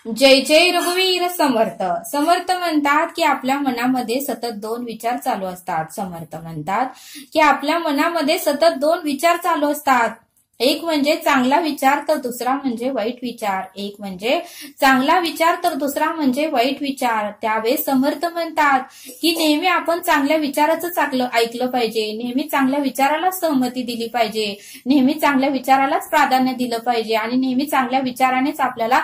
जय जय रघुवीर समर्थ. समर्थ म्हणतात की आपल्या मनामध्ये सतत दोन विचार चालू असतात. समर्थ म्हणतात की आपल्या मनामध्ये सतत दोन विचार चालू असतात. एक म्हणजे चांगला विचार तर दुसरा म्हणजे वाईट विचार. एक म्हणजे चांगला विचार तर दुसरा म्हणजे वाईट विचार. त्यावेळेस समर्थ म्हणतात की नेहमी आपण चांगल्या विचाराचंच ऐकलं पाहिजे. नेहमी चांगल्या विचाराला सहमती दिली पाहिजे. नेहमी चांगल्या विचारालाच प्राधान्य दिलं पाहिजे आणि नेहमी चांगल्या विचारानेच आपल्याला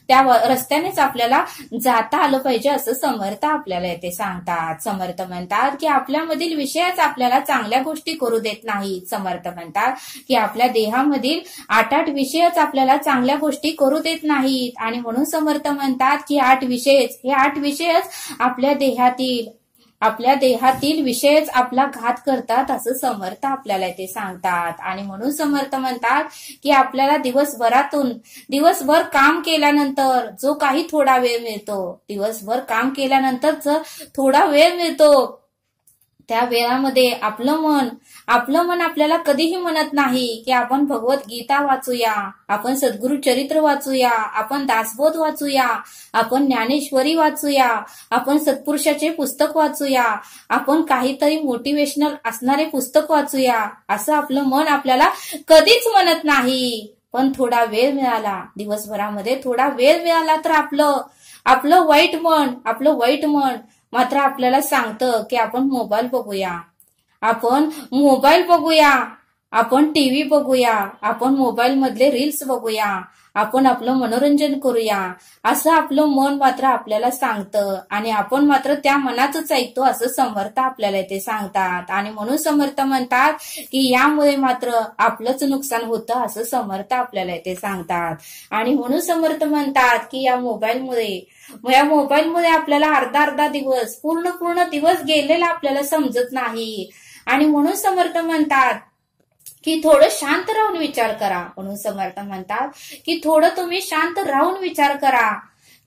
त्या रस्त्यानेच आपल्याला जाता आलं पाहिजे असं समर्थ आपल्याला येथे सांगतात. समर्थ म्हणतात की आपल्यामधील विषयच आपल्याला चांगल्या गोष्टी करू देत नाहीत. समर्थ म्हणतात की आपल्या देहामधील 8 विषयच आपल्याला चांगल्या गोष्टी करू देत नाहीत आणि म्हणून समर्थ म्हणतात की 8 विषयच आपल्या देहातील विषयच आपला घात करतात असं समर्थ आपल्याला ते सांगतात. आणि म्हणून समर्थ म्हणतात की आपल्याला दिवसभर काम केल्यानंतर जो काही थोडा वेळ मिळतो, दिवसभर काम केल्यानंतर जो थोडा वेळ मिळतो त्या वेळामध्ये आपलं मन आपल्याला कधीही म्हणत नाही की आपण भगवद्गीता वाचूया, आपण सद्गुरु चरित्र वाचूया, आपण दासबोध वाचूया, आपण ज्ञानेश्वरी वाचूया, आपण सत्पुरुषाचे पुस्तक वाचूया, आपण काहीतरी मोटिवेशनल असणारे पुस्तक वाचूया असं आपलं मन आपल्याला कधीच म्हणत नाही. पण थोडा वेळ मिळाला, दिवसभरामध्ये थोडा वेळ मिळाला तर आपलं वाईट मन मात्र आपल्याला सांगतं की आपण मोबाईल बघूया, आपण टीव्ही बघूया, आपण मोबाईल मधले रील्स बघूया, आपण आपलं मनोरंजन करूया असं आपलं मन मात्र आपल्याला सांगतं आणि आपण मात्र त्या मनाचंच ऐकतो असं समर्थ आपल्याला ते सांगतात. आणि म्हणून समर्थ म्हणतात की यामुळे मात्र आपलंच नुकसान होतं असं समर्थ आपल्याला ते सांगतात. आणि म्हणून समर्थ म्हणतात की या मोबाईलमुळे आपल्याला अर्धा दिवस पूर्ण दिवस गेलेला आपल्याला समजत नाही. आणि म्हणून समर्थ म्हणतात की थोडं शांत राहून विचार करा. म्हणून समर्थ म्हणतात की थोडं तुम्ही शांत राहून विचार करा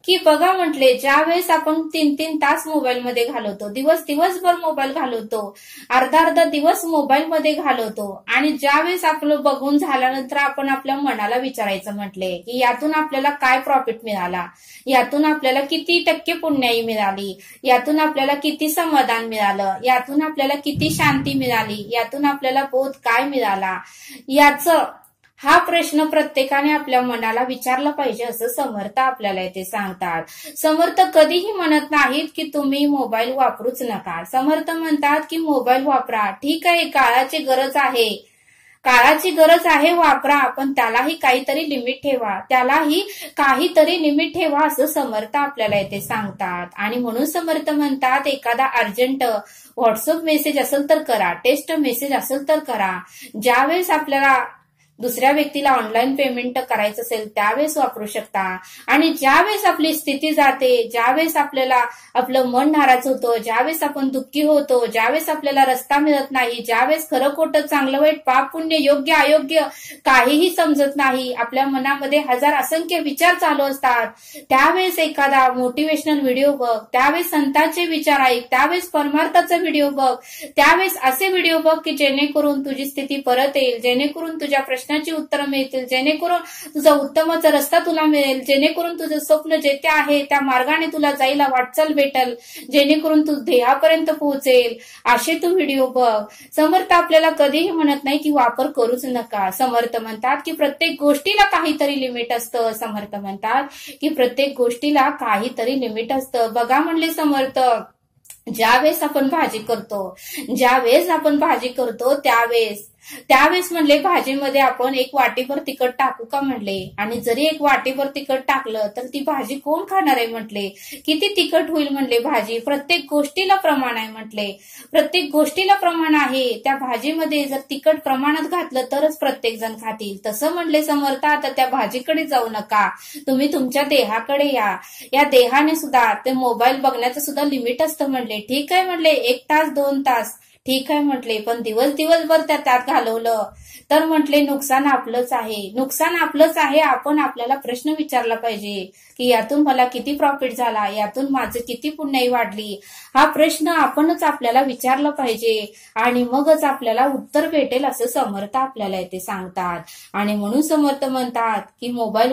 की बघा म्हटले ज्यावेळेस आपण 3-3 तास मोबाईलमध्ये घालवतो, दिवसभर मोबाईल घालवतो, अर्धा दिवस मोबाईलमध्ये घालवतो आणि ज्यावेळेस आपलं बघून झाल्यानंतर आपण आपल्या मनाला विचारायचं म्हटले की यातून आपल्याला काय प्रॉफिट मिळाला, यातून आपल्याला किती टक्के पुण्याई मिळाली, यातून आपल्याला किती समाधान मिळालं, यातून आपल्याला किती शांती मिळाली, यातून आपल्याला बोध काय मिळाला, हा प्रश्न प्रत्येकाने आपल्या मनाला विचारला पाहिजे असं समर्थ आपल्याला इथे सांगतात. समर्थ कधीही म्हणत नाहीत की तुम्ही मोबाईल वापरूच नका. समर्थ म्हणतात की मोबाईल वापरा, ठीक आहे, काळाची गरज आहे वापरा, पण त्यालाही काहीतरी लिमिट ठेवा असं समर्थ आपल्याला इथे सांगतात. आणि म्हणून समर्थ म्हणतात एखादा अर्जंट व्हॉट्सअप मेसेज असेल तर करा, टेक्स्ट मेसेज असेल तर करा, ज्यावेळेस आपल्याला दुसऱ्या व्यक्तीला ऑनलाईन पेमेंट करायचं असेल त्यावेळेस वापरू शकता. आणि ज्यावेळेस आपली स्थिती जाते, ज्यावेळेस आपल्याला आपलं मन नाराज होतं, ज्यावेळेस आपण दुःखी होतो, ज्यावेळेस आपल्याला रस्ता मिळत नाही, ज्यावेळेस खरं खोटं, चांगलं वाईट, पाप पुण्य, योग्य अयोग्य काहीही समजत नाही, आपल्या मनामध्ये असंख्य विचार चालू असतात, त्यावेळेस एखादा मोटिवेशनल व्हिडिओ बघ, त्यावेळेस संतांचे विचार ऐक, त्यावेळेस परमार्थाचा व्हिडिओ बघ, त्यावेळेस असे व्हिडिओ बघ की जेणेकरून तुझी स्थिती परत येईल, जेणेकरून तुझ्या प्रश्नाची उत्तरं मिळतील, जेणेकरून तुझा उत्तमाचा रस्ता तुला मिळेल, जेणेकरून तुझं स्वप्न जेथे आहे त्या मार्गाने तुला जायला वाटचाल भेटल, जेणेकरून तू ध्येयापर्यंत पोहोचेल, असे तू व्हिडिओ बघ. समर्थ आपल्याला कधीही म्हणत नाही की वापर करूच नका. समर्थ म्हणतात की प्रत्येक गोष्टीला काहीतरी लिमिट असतं. समर्थ म्हणतात की प्रत्येक गोष्टीला काहीतरी लिमिट असतं. बघा म्हणले समर्थ, ज्यावेळेस आपण भाजी करतो त्यावेळेस म्हणले भाजीमध्ये आपण 1 वाटीभर तिखट टाकू का म्हणले, आणि जरी 1 वाटीभर तिखट टाकलं तर ती भाजी कोण खाणार आहे म्हटले, किती तिखट होईल म्हणले भाजी. प्रत्येक गोष्टीला प्रमाण आहे म्हटले, प्रत्येक गोष्टीला प्रमाण आहे. त्या भाजीमध्ये जर तिखट प्रमाणात घातलं तरच प्रत्येक जण खातील. तसं म्हणले समर्थ आता त्या भाजीकडे जाऊ नका, तुम्ही तुमच्या देहाकडे या देहाने सुद्धा ते मोबाईल बघण्याचं सुद्धा लिमिट असतं म्हणले. ठीक आहे म्हणले 1 तास 2 तास ठीक आहे म्हटले, पण दिवसभर त्यात घालवलं तर म्हटले नुकसान आपलंच आहे. आपण आपल्याला प्रश्न विचारला पाहिजे की यातून मला किती प्रॉफिट झाला, यातून माझं किती पुण्याई वाढली, हा प्रश्न आपणच आपल्याला विचारला पाहिजे आणि मगच आपल्याला उत्तर भेटेल असं समर्थ आपल्याला इथे सांगतात. आणि म्हणून समर्थ म्हणतात की मोबाईल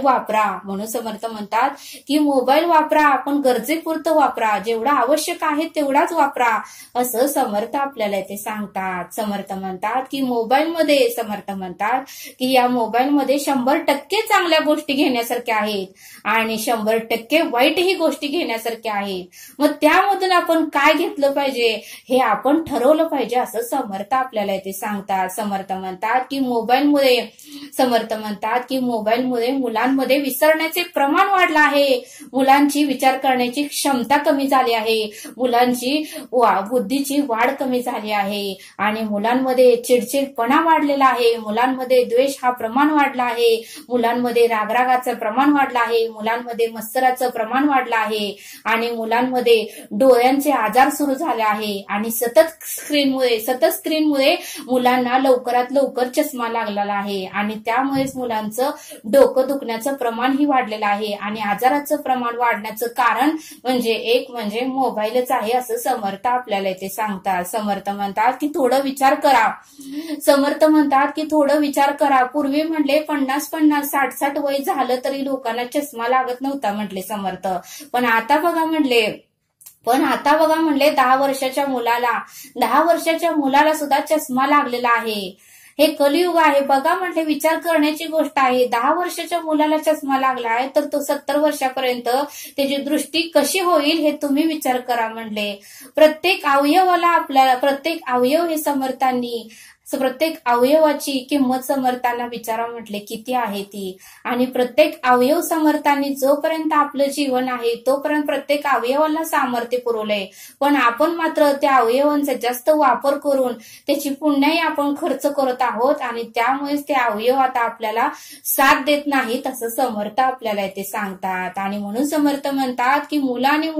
वापरा, आपण गरजेपुरतं वापरा, जेवढं आवश्यक आहे तेवढाच वापरा असं समर्थ आपल्याला इथे सांगतात. समर्थ म्हणतात की या मोबाईलमध्ये 100% चांगल्या गोष्टी घेण्यासारख्या आहेत आणि 100% वाईटही गोष्टी घेण्यासारख्या आहेत. मग त्यामधून आपण काय घेतलं पाहिजे हे आपण ठरवलं पाहिजे असं समर्थ आपल्याला इथे सांगतात. समर्थ म्हणतात की मोबाईलमुळे मुलांमध्ये विसरण्याचे प्रमाण वाढलं आहे, मुलांची विचार करण्याची क्षमता कमी झाली आहे, मुलांची बुद्धीची वाढ कमी झाली आहे आणि मुलांमध्ये चिडचिडपणा वाढलेला आहे, मुलांमध्ये द्वेष हा प्रमाण वाढला आहे, मुलांमध्ये रागरागाचं प्रमाण वाढलं आहे, मुलांमध्ये मत्सराचं प्रमाण वाढलं आहे आणि मुलांमध्ये डोळ्यांचे आजार सुरू झाले आहे आणि सतत स्क्रीनमुळे मुलांना लवकरात लवकर चष्मा लागलेला आहे आणि त्यामुळेच मुलांचं डोकं दुखण्याचं प्रमाणही वाढलेलं आहे आणि आजाराचं प्रमाण वाढण्याचं कारण म्हणजे मोबाईलच आहे असं समर्थ आपल्याला इथे सांगतात. समर्थ म्हणतात की थोडं विचार करा. पूर्वी म्हटले 50-50, 60-60 वय झालं तरी लोकांना चष्मा लागत नव्हता म्हटले समर्थ. पण आता बघा म्हणले 10 वर्षाच्या मुलाला सुद्धा चष्मा लागलेला आहे. हे कलियुग आहे बघा म्हटले, विचार करण्याची गोष्ट आहे. 10 वर्षाच्या मुलाला चष्मा लागला आहे तर तो 70 वर्षापर्यंत त्याची दृष्टी कशी होईल हे तुम्ही विचार करा म्हणले. प्रत्येक अवयवाची किंमत समर्थांना विचारा म्हटले किती आहे ती, आणि प्रत्येक अवयव समर्थांनी जोपर्यंत आपलं जीवन आहे तोपर्यंत प्रत्येक अवयवाला सामर्थ्य पुरवलंय, पण आपण मात्र त्या अवयवांचा जास्त वापर करून त्याची पुण्याई आपण खर्च करत आहोत आणि त्यामुळेच ते अवयव आता आपल्याला साथ देत नाहीत असं समर्थ आपल्याला इथे सांगतात. आणि म्हणून समर्थ म्हणतात की मुलं आणि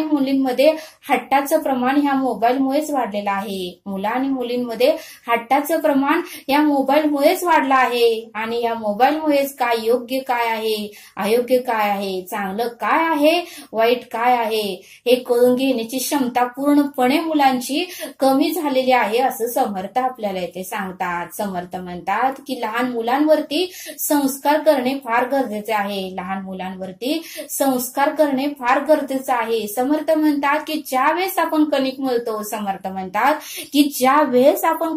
मुलींमध्ये हट्टाचं प्रमाण ह्या मोबाईलमुळेच वाढलेलं आहे. मुलं आणि मुलींमध्ये हट्टाचं प्रमाण या मोबाईलमुळेच वाढलं आहे आणि या मोबाईलमुळेच काय योग्य काय आहे, अयोग्य काय आहे, चांगलं काय आहे, वाईट काय आहे हे कळून घेण्याची क्षमता पूर्णपणे मुलांची कमी झालेली आहे असं समर्थ आपल्याला इथे सांगतात. समर्थ म्हणतात की लहान मुलांवरती संस्कार करणे फार गरजेचे आहे. समर्थ म्हणतात की ज्यावेळेस आपण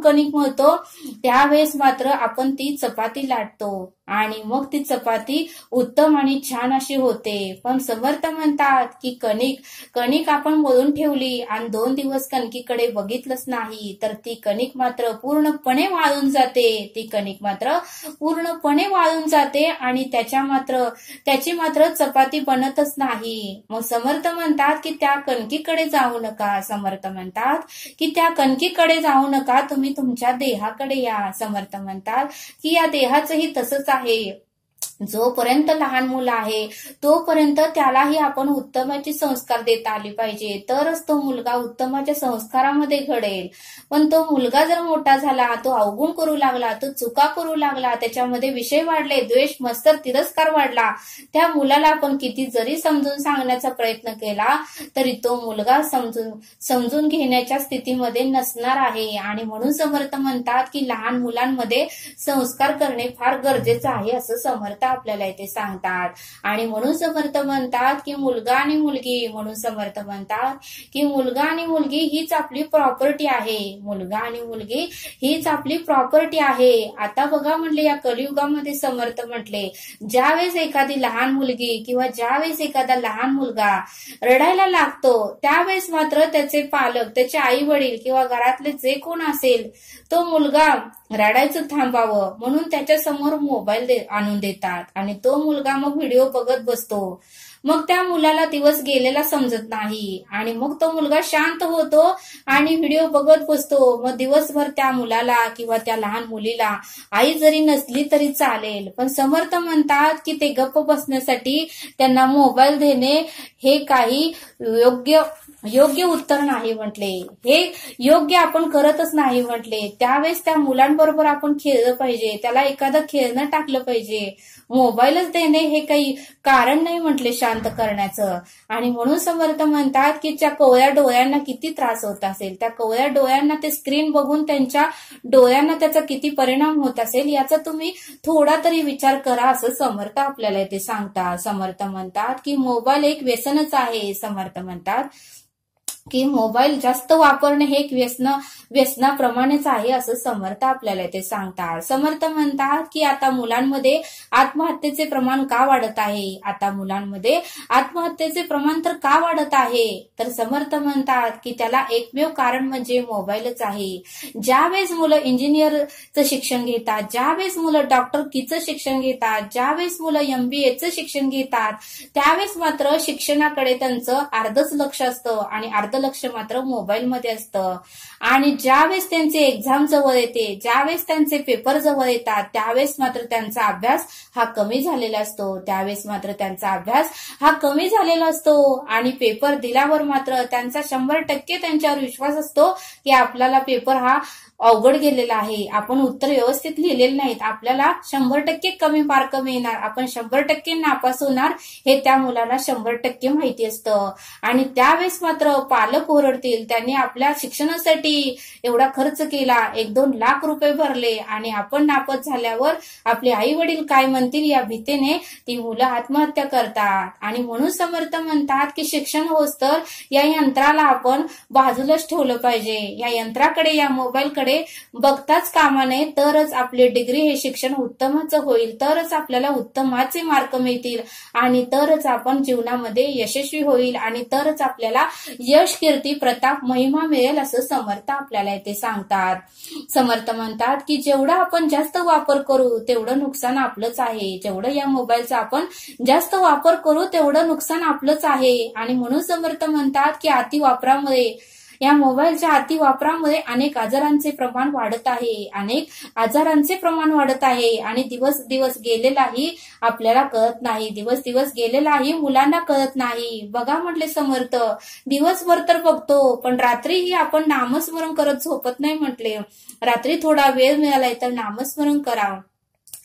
कणिक मळतो त्यावेळेस मात्र आपण ती चपाती लाटतो आणि मग ती चपाती उत्तम आणि छान अशी होते. पण समर्थ म्हणतात की कणिक आपण मळून ठेवली आणि 2 दिवस कणकीकडे बघितलंच नाही तर ती कणिक मात्र पूर्णपणे वाळून जाते आणि त्याची मात्र चपाती बनतच नाही. मग समर्थ म्हणतात की त्या कणकीकडे जाऊ नका. समर्थ म्हणतात की त्या कणकीकडे जाऊ नका, तुम्ही तुमच्या देहाकडे या. समर्थ म्हणतात की या देहाचंही तसंच आहे. जोपर्यंत लहान मुलं आहे तोपर्यंत त्यालाही आपण उत्तमाचे संस्कार देता आले पाहिजे, तरच तो मुलगा उत्तमाच्या संस्कारामध्ये घडेल. पण तो मुलगा जर मोठा झाला, तो अवगुण करू लागला, तो चुका करू लागला, त्याच्यामध्ये विषय वाढले, द्वेष, मत्सर, तिरस्कार वाढला, त्या मुलाला आपण किती जरी समजून सांगण्याचा प्रयत्न केला तरी तो मुलगा समजून घेण्याच्या स्थितीमध्ये नसणार आहे. आणि म्हणून समर्थ म्हणतात की लहान मुलांमध्ये संस्कार करणे फार गरजेचं आहे असं समर्थ आपल्याला इथे सांगतात. आणि म्हणून समर्थ म्हणतात की मुलगा आणि मुलगी हीच आपली प्रॉपर्टी आहे. आता बघा म्हटले या कलियुगामध्ये समर्थ म्हटले ज्यावेळेस एखादी लहान मुलगी किंवा ज्यावेळेस एखादा लहान मुलगा रडायला लागतो त्यावेळेस मात्र त्याचे पालक, त्याचे आई वडील किंवा घरातले जे कोण असेल तो मुलगा रडायचं थांबावं म्हणून त्याच्या समोर मोबाईल आणून देतात आणि तो मुलगा मग व्हिडिओ बघत बसतो. मग त्या मुलाला दिवस गेलेला समजत नाही आणि मग तो मुलगा शांत होतो आणि व्हिडिओ बघत बसतो. मग दिवसभर त्या मुलाला किंवा त्या लहान मुलीला आई जरी नसली तरी चालेल, पण समर्थ म्हणतात की ते गप्प बसण्यासाठी त्यांना मोबाईल देणे हे काही योग्य उत्तर नाही म्हटले, हे योग्य आपण करतच नाही म्हटले, त्यावेळेस त्या मुलांबरोबर आपण खेळलं पाहिजे, त्याला एखादं खेळणं टाकलं पाहिजे. मोबाईलच देणे हे काही कारण नाही म्हटले शांत करण्याचं. आणि म्हणून समर्थ म्हणतात की त्या कोवळ्या डोळ्यांना किती त्रास होत असेल, त्या कोवळ्या डोळ्यांना ते स्क्रीन बघून त्यांच्या डोळ्यांना त्याचा किती परिणाम होत असेल याचा तुम्ही थोडा तरी विचार करा, असं समर्थ आपल्याला ते सांगतात. समर्थ म्हणतात की मोबाईल एक व्यसनच आहे. समर्थ म्हणतात की मोबाईल जास्त वापरणे हे एक व्यसनाप्रमाणेच आहे, असं समर्थ आपल्याला ते सांगतात. समर्थ म्हणतात की आता मुलांमध्ये आत्महत्येचे प्रमाण का वाढत आहे, आता मुलांमध्ये आत्महत्येचे प्रमाण तर का वाढत आहे, तर समर्थ म्हणतात की त्याला एकमेव कारण म्हणजे मोबाईलच आहे. ज्यावेळेस मुलं इंजिनियरचं शिक्षण घेतात, ज्यावेळेस मुलं डॉक्टरकीचं शिक्षण घेतात, ज्यावेळेस मुलं MBAचं शिक्षण घेतात, त्यावेळेस मात्र शिक्षणाकडे त्यांचं अर्धच लक्ष असतं आणि अर्ध लक्ष मात्र मोबाईलमध्ये असतं. आणि ज्यावेळेस त्यांचे एक्झाम जवळ येते, ज्यावेळेस त्यांचे पेपर जवळ येतात, त्यावेळेस मात्र त्यांचा अभ्यास हा कमी झालेला असतो, त्यावेळेस मात्र त्यांचा अभ्यास हा कमी झालेला असतो. आणि पेपर दिल्यावर मात्र त्यांचा 100% त्यांच्यावर विश्वास असतो की आपल्याला पेपर हा अवघड गेलेला आहे, आपण उत्तर व्यवस्थित लिहिलेले नाहीत, आपल्याला 100% कमी मार्क मिळणार, आपण 100% नापास होणार, हे त्या मुलाला 100% माहिती असतं. आणि त्यावेळेस मात्र पालक ओरडतील, त्यांनी आपल्या शिक्षणासाठी एवढा खर्च केला, 1-2 लाख रुपये भरले आणि आपण नापास झाल्यावर आपले आई वडील काय म्हणतील या भीतीने ती मुलं आत्महत्या करतात. आणि म्हणून समर्थ म्हणतात की शिक्षण होस तर या यंत्राला आपण बाजूलाच ठेवलं पाहिजे, या यंत्राकडे, या मोबाईलकडे बघताच कामा नये, तरच आपले डिग्री हे शिक्षण उत्तमाचं होईल, तरच आपल्याला उत्तमाचे मार्क मिळतील आणि तरच आपण जीवनामध्ये यशस्वी होईल आणि तरच आपल्याला यश, कीर्ती, प्रताप, महिमा मिळेल, असं समर्थ आपल्याला इथे सांगतात. समर्थ म्हणतात की जेवढा आपण जास्त वापर करू तेवढं नुकसान आपलंच आहे, जेवढं या मोबाईलचा आपण जास्त वापर करू तेवढं नुकसान आपलंच आहे. आणि म्हणून समर्थ म्हणतात की अतिवापरामुळे, या मोबाईलच्या अतिवापरामुळे अनेक आजारांचे प्रमाण वाढत आहे, अनेक आजारांचे प्रमाण वाढत आहे. आणि दिवस दिवस गेलेलाही आपल्याला कळत नाही, दिवस दिवस गेलेलाही मुलांना कळत नाही. बघा म्हटले समर्थ, दिवसभर तर बघतो पण रात्रीही आपण नामस्मरण करत झोपत नाही म्हटले, रात्री थोडा वेळ मिळालाय तर नामस्मरण करा,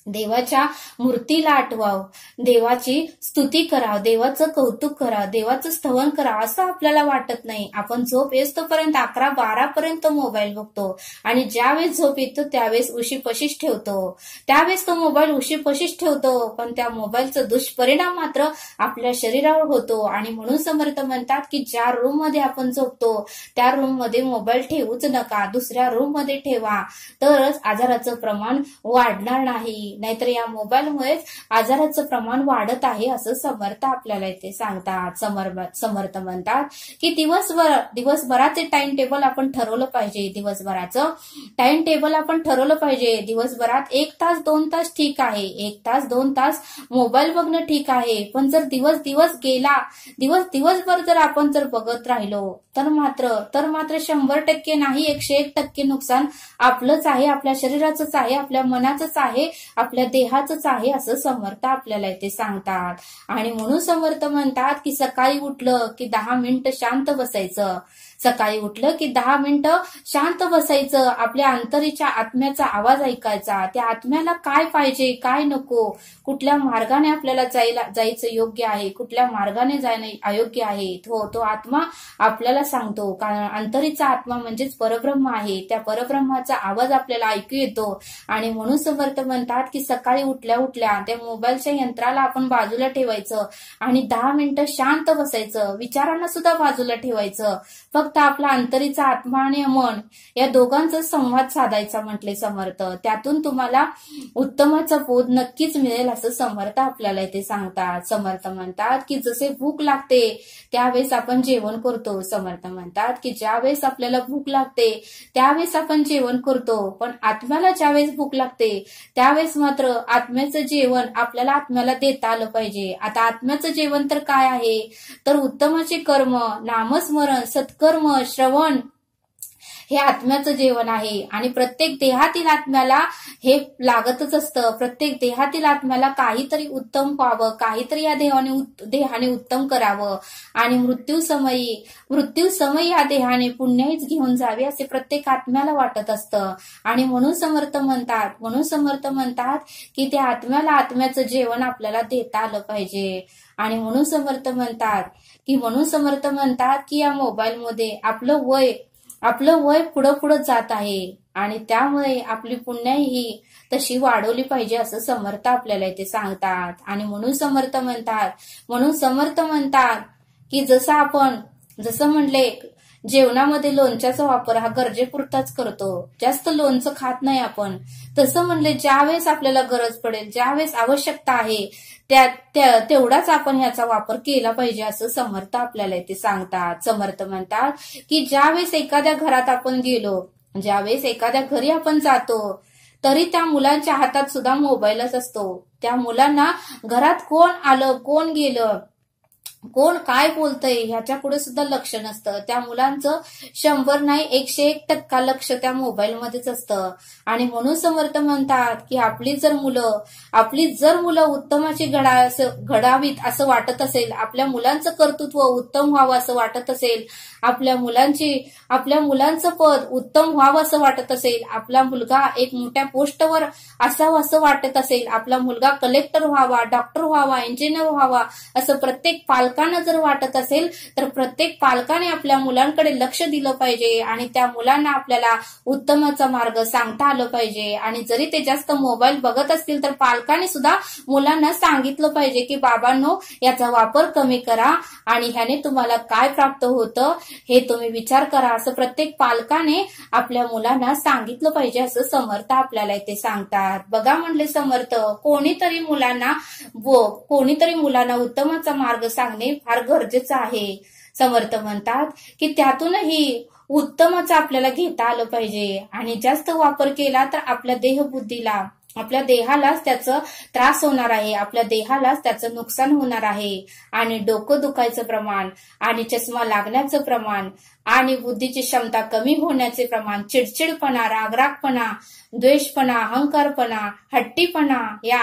देवाच्या मूर्तीला आठवाव, देवाची स्तुती करा, देवाचं कौतुक करा, देवाचं स्तवन करा, असं आपल्याला वाटत नाही. आपण झोप येतोपर्यंत 11-12 पर्यंत मोबाईल बघतो आणि ज्यावेळेस झोप येतो त्यावेळेस उशीपाशीच ठेवतो, त्यावेळेस तो मोबाईल उशीपाशीच ठेवतो, पण त्या मोबाईलचा दुष्परिणाम मात्र आपल्या शरीरावर होतो. आणि म्हणून समर्थ म्हणतात की ज्या रूम मध्ये आपण झोपतो त्या रूम मध्ये मोबाईल ठेवूच नका, दुसऱ्या रूम मध्ये ठेवा, तरच आजाराचं प्रमाण वाढणार नाही, नाहीतर या मोबाईलमुळेच आजाराचं प्रमाण वाढत आहे, असं समर्थ आपल्याला इथे सांगतात. समर्थ म्हणतात की दिवसभराचे टाइम टेबल आपण ठरवलं पाहिजे, दिवसभराचं टाइम टेबल आपण ठरवलं पाहिजे. दिवसभरात 1 तास 2 तास ठीक आहे, 1 तास 2 तास मोबाईल बघणं ठीक आहे, पण जर दिवस गेला, दिवसभर जर आपण जर बघत राहिलो तर मात्र 100% नाही, 101% नुकसान आपलंच आहे, आपल्या शरीराचंच आहे, आपल्या मनाचंच आहे, आपल्या देहाचंच आहे, असं समर्थ आपल्याला इथे सांगतात. आणि म्हणून समर्थ म्हणतात की सकाळी उठलं की 10 मिनिटं शांत बसायचं, सकाळी उठलं की 10 मिनिटं शांत बसायचं, आपल्या अंतरीच्या आत्म्याचा आवाज ऐकायचा, त्या आत्म्याला काय पाहिजे काय नको, कुठल्या मार्गाने आपल्याला जायचं योग्य आहे, कुठल्या मार्गाने जाणं अयोग्य आहे, तो आत्मा आपल्याला सांगतो. कारण अंतरीचा आत्मा म्हणजेच परब्रह्म आहे, त्या परब्रह्माचा आवाज आपल्याला ऐकू येतो. आणि म्हणून समर्थ म्हणतात की सकाळी उठल्या त्या मोबाईलच्या यंत्राला आपण बाजूला ठेवायचं आणि 10 मिनिटं शांत बसायचं, विचारांना सुद्धा बाजूला ठेवायचं, फक्त आपला अंतरीचा आत्मा आणि मन या दोघांचा संवाद साधायचा म्हटले समर्थ, त्यातून तुम्हाला उत्तमाचा बोध नक्कीच मिळेल, असं समर्थ आपल्याला इथे सांगतात. समर्थ म्हणतात की जसे भूक लागते त्यावेळेस आपण जेवण करतो, समर्थ म्हणतात की ज्यावेळेस आपल्याला भूक लागते त्यावेळेस आपण जेवण करतो, पण आत्म्याला ज्यावेळेस भूक लागते त्यावेळेस मात्र आत्म्याचं जेवण आपल्याला आत्म्याला देता आलं पाहिजे. आता आत्म्याचं जेवण तर काय आहे, तर उत्तमाचे कर्म, नामस्मरण, सत्कर्म, श्रवण, हे आत्म्याचं जेवण आहे आणि प्रत्येक देहातील आत्म्याला हे लागतच असतं. प्रत्येक देहातील आत्म्याला काहीतरी उत्तम व्हावं, काहीतरी या देहाने उत्तम करावं आणि मृत्यू समयी या देहाने पुण्याईच घेऊन जावे असे प्रत्येक आत्म्याला वाटत असतं. आणि म्हणून समर्थ म्हणतात की त्या आत्म्याला आत्म्याचं जेवण आपल्याला देता आलं पाहिजे. आणि म्हणून समर्थ म्हणतात की या मोबाईलमध्ये आपलं वय पुढं जात आहे आणि त्यामुळे आपली पुण्याई ही तशी वाढवली पाहिजे असं समर्थ आपल्याला इथे सांगतात. आणि म्हणून समर्थ म्हणतात की जसं म्हणले जेवणामध्ये लोणच्याचा वापर हा गरजेपुरताच करतो, जास्त लोणचं खात नाही आपण. तसं म्हणले ज्यावेळेस आपल्याला गरज पडेल, ज्यावेळेस आवश्यकता आहे तेवढाच आपण ह्याचा वापर केला पाहिजे असं समर्थ आपल्याला इथे सांगतात. समर्थ म्हणतात की ज्यावेळेस एखाद्या घरात आपण गेलो, ज्यावेळेस एखाद्या घरी आपण जातो तरी त्या मुलांच्या हातात सुद्धा मोबाईलच असतो. त्या मुलांना घरात कोण आलं, कोण गेलं, कोण काय बोलतंय ह्याच्या पुढे सुद्धा लक्ष नसतं. त्या मुलांचं 100 नाही 101% लक्ष त्या मोबाईलमध्येच असतं. आणि म्हणून समर्थ म्हणतात की आपली जर मुलं उत्तमाची घडावीत असं वाटत असेल, आपल्या मुलांचं कर्तृत्व उत्तम व्हावं असं वाटत असेल, आपल्या मुलांचं पद उत्तम व्हावं असं वाटत असेल, आपला मुलगा एक मोठ्या पोस्टवर असावं असं वाटत असेल, आपला मुलगा कलेक्टर व्हावा, डॉक्टर व्हावा, इंजिनियर व्हावा असं प्रत्येक पालकांना जर वाटत असेल तर प्रत्येक पालकाने आपल्या मुलांकडे लक्ष दिलं पाहिजे आणि त्या मुलांना आपल्याला उत्तमाचा मार्ग सांगता आलं पाहिजे. आणि जरी ते जास्त मोबाईल बघत असतील तर पालकांनी सुद्धा मुलांना सांगितलं पाहिजे की बाबांनो याचा वापर कमी करा आणि ह्याने तुम्हाला काय प्राप्त होतं हे तुम्ही विचार करा असं प्रत्येक पालकाने आपल्या मुलांना सांगितलं पाहिजे असं समर्थ आपल्याला इथे सांगतात. बघा म्हणले समर्थ, कोणीतरी मुलांना उत्तमाचा मार्ग सांगणे फार गरजेचं आहे. समर्थ म्हणतात की त्यातूनही उत्तमाचं आपल्याला घेता आलं पाहिजे आणि जास्त वापर केला तर आपल्या देहालाच त्याचं त्रास होणार आहे, आपल्या देहालाच त्याचं नुकसान होणार आहे. आणि डोकं दुखायचं प्रमाण आणि चष्मा लागण्याचं प्रमाण आणि बुद्धीची क्षमता कमी होण्याचे प्रमाण, चिडचिडपणा, रागरागपणा, द्वेषपणा, अहंकारपणा, हट्टीपणा या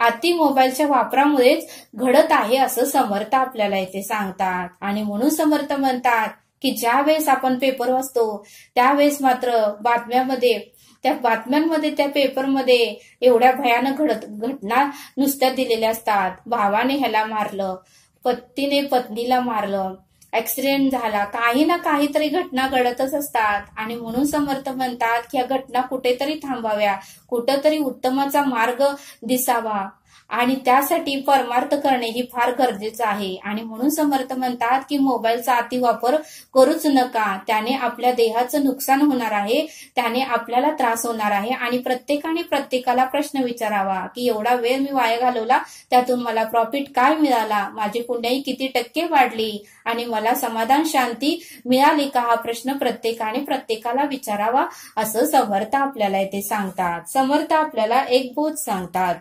अति मोबाईलच्या वापरामुळेच घडत आहे असं समर्थ आपल्याला इथे सांगतात. आणि म्हणून समर्थ म्हणतात की ज्या वेळेस आपण पेपर वाचतो त्यावेळेस मात्र बातम्यांमध्ये त्या पेपरमध्ये एवढ्या भयानक घटना नुसत्या दिलेल्या असतात. भावाने ह्याला मारलं, पतीने पत्नीला मारलं, ऍक्सिडेंट झाला, काही ना काहीतरी घटना घडतच असतात. आणि म्हणून समर्थ म्हणतात की या घटना कुठेतरी थांबाव्या, कुठेतरी उत्तमाचा मार्ग दिसावा आणि त्यासाठी परमार्थ करणे ही फार गरजेचं आहे. आणि म्हणून समर्थ म्हणतात की मोबाईलचा अतिवापर करूच नका, त्याने आपल्या देहाचं नुकसान होणार आहे, त्याने आपल्याला त्रास होणार आहे. आणि प्रत्येकाला प्रश्न विचारावा की एवढा वेळ मी वाया घालवला, त्यातून मला प्रॉफिट काय मिळाला, माझी पुण्याई किती टक्के वाढली आणि मला समाधान शांती मिळाली का, हा प्रश्न प्रत्येकाला विचारावा असं समर्थ आपल्याला इथे सांगतात. समर्थ आपल्याला एक बोध सांगतात,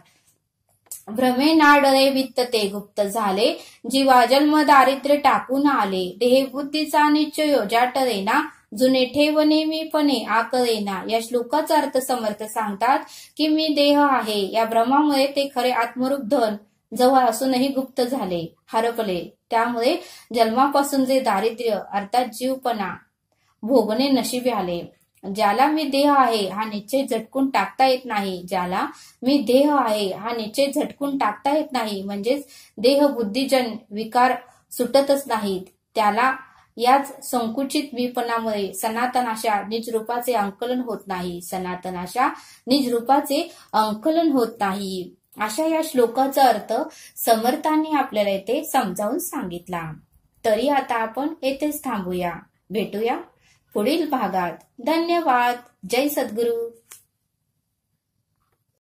भ्रमे नाडळे वित्त ते गुप्त झाले, जीवा जन्म दारिद्र्य टाकून आले, देह बुद्धीचा निश्चय जाटरेना, जुने ठेव नेहमीपणे आकळेना. या श्लोकाचा अर्थ समर्थ सांगतात की मी देह आहे या भ्रमामुळे ते खरे आत्मरूप धन जवळ असूनही गुप्त झाले, हरपले. त्यामुळे जन्मापासून जे दारिद्र्य अर्थात जीवपणा भोगणे नशिबी आले. ज्याला मी देह आहे हा निश्चय झटकून टाकता येत नाही, म्हणजेच देह बुद्धीजन विकार सुटतच नाहीत, त्याला याच संकुचित मीपणामुळे सनातनाशा निजरूपाचे अंकलन होत नाही. अशा या श्लोकाचा अर्थ समर्थांनी आपल्याला इथे समजावून सांगितला. तरी आता आपण येथेच थांबूया, भेटूया पुढील भागात. धन्यवाद. जय सद्गुरू.